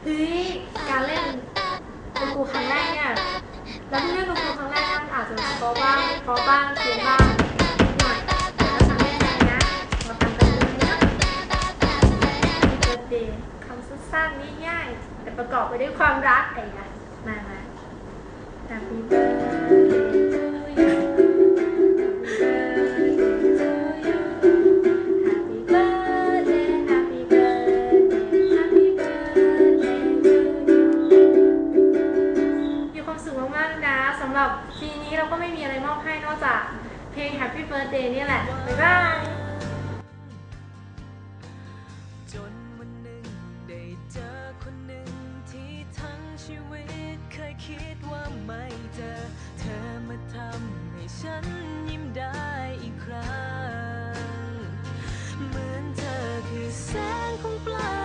เฮ้ยการเล่นคุณครูครั้งแรกเนี่ยแล้วที่เล่นคุณครูครั้งแรกมันอาจจะเพราะบ้างเพราะบ้างเพียงบ้างนิดหน่อยแต่ถ้าครั้งแรกนะเราทำกันเลยนะเกิดเดย์คำสั้นๆง่ายๆแต่ประกอบไปด้วยความรักไอ้นะมา Happy birthday to you Happy birthday Happy birthday Happy birthday to you มีความสุขมากๆนะสำหรับปีนี้เราก็ไม่มีอะไรมอบให้นอกจากเพลง Happy birthday นี่แหละบ๊ายบายจนวันหนึ่งได้เจอคนหนึ่งที่ทั้งชีวิตเคยคิดว่าไม่เจอเธอมาทำให้ฉันยิ้มได้อีกครั้งเหมือนเธอคือแสงของปลาย